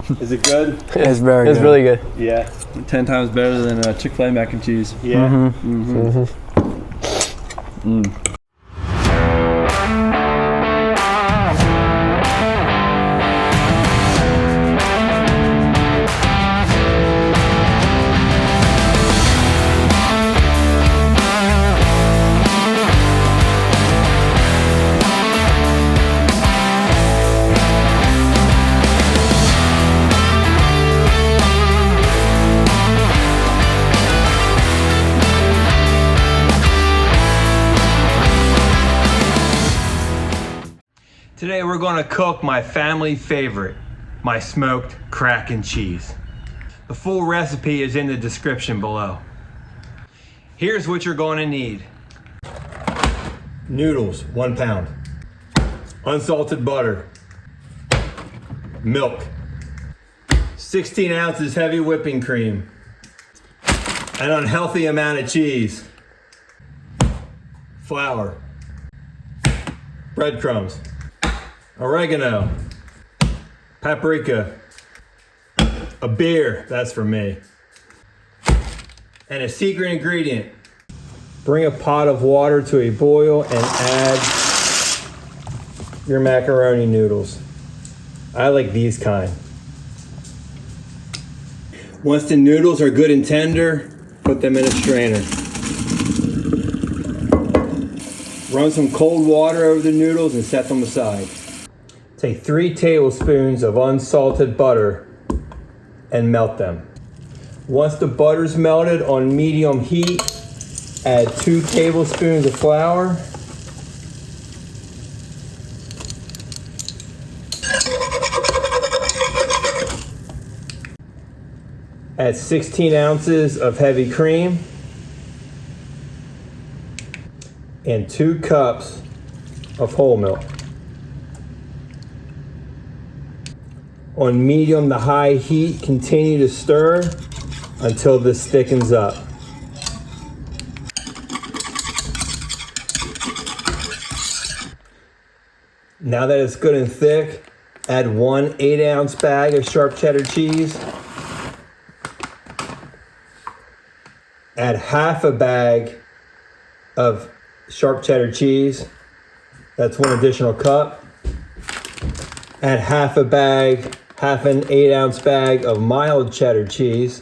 Is it good? It's very good. It's really good. Yeah. 10 times better than Chick-fil-A mac and cheese. Yeah. Today we're gonna cook my family favorite, my smoked crack and cheese. The full recipe is in the description below. Here's what you're gonna need. Noodles, 1 pound. Unsalted butter. Milk. 16 ounces heavy whipping cream. An unhealthy amount of cheese. Flour. Breadcrumbs. Oregano, paprika, a beer, that's for me, and a secret ingredient. Bring a pot of water to a boil and add your macaroni noodles. I like these kind. Once the noodles are good and tender, put them in a strainer. Run some cold water over the noodles and set them aside. Take 3 tablespoons of unsalted butter and melt them. Once the butter's melted on medium heat, add 2 tablespoons of flour. Add 16 ounces of heavy cream and 2 cups of whole milk. On medium to high heat, continue to stir until this thickens up. Now that it's good and thick, add 1 8-ounce bag of sharp cheddar cheese. Add half a bag of sharp cheddar cheese. That's 1 additional cup. Add half an 8-ounce bag of mild cheddar cheese.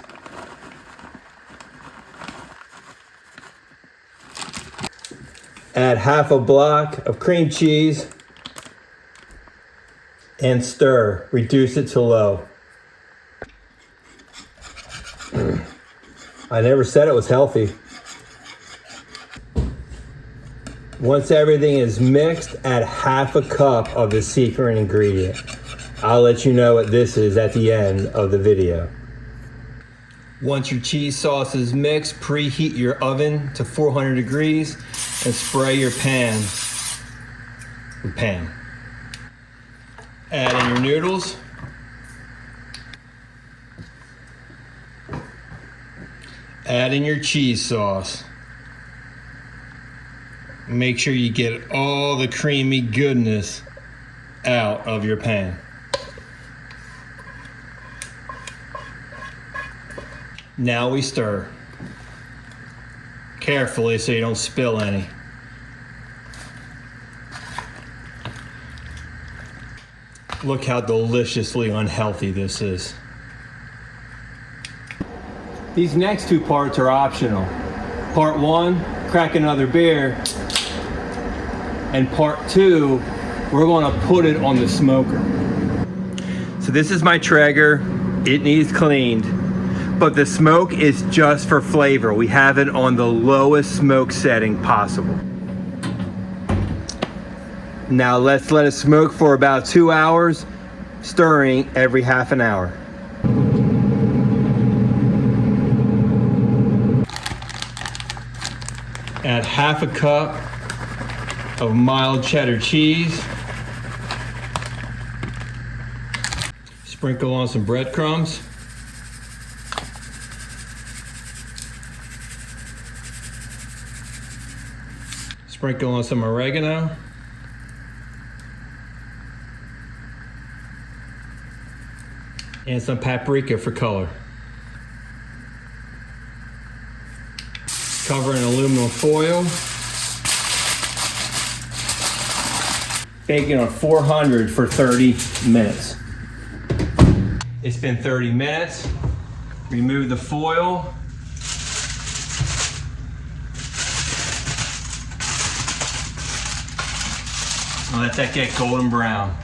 Add half a block of cream cheese and stir. Reduce it to low. I never said it was healthy. Once everything is mixed, add half a cup of the secret ingredient. I'll let you know what this is at the end of the video. Once your cheese sauce is mixed, preheat your oven to 400 degrees and spray your pan. Add in your noodles. Add in your cheese sauce. Make sure you get all the creamy goodness out of your pan. Now we stir. Carefully so you don't spill any. Look how deliciously unhealthy this is. These next 2 parts are optional. Part 1, crack another beer. And part 2, we're gonna put it on the smoker. So this is my Traeger. It needs cleaned, but the smoke is just for flavor. We have it on the lowest smoke setting possible. Now let's let it smoke for about 2 hours, stirring every half an hour. Add half a cup of mild cheddar cheese. Sprinkle on some breadcrumbs. Sprinkle on some oregano. and some paprika for color. Cover in aluminum foil. Bake it on 400 for 30 minutes. It's been 30 minutes. Remove the foil. And let that get golden brown.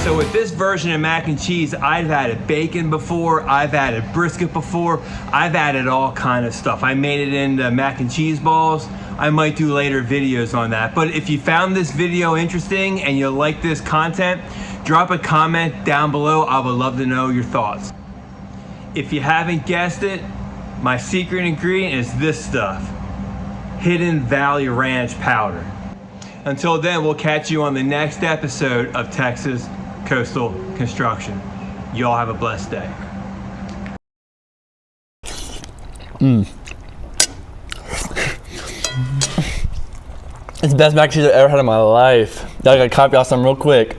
So with this version of mac and cheese, I've added bacon before, I've added brisket before, I've added all kind of stuff. I made it into mac and cheese balls. I might do later videos on that. But if you found this video interesting and you like this content, drop a comment down below. I would love to know your thoughts. If you haven't guessed it, my secret ingredient is this stuff, Hidden Valley Ranch powder. Until then, we'll catch you on the next episode of Texas Coastal Construction. You all have a blessed day. It's the best mac and cheese I've ever had in my life. I gotta copy off some real quick.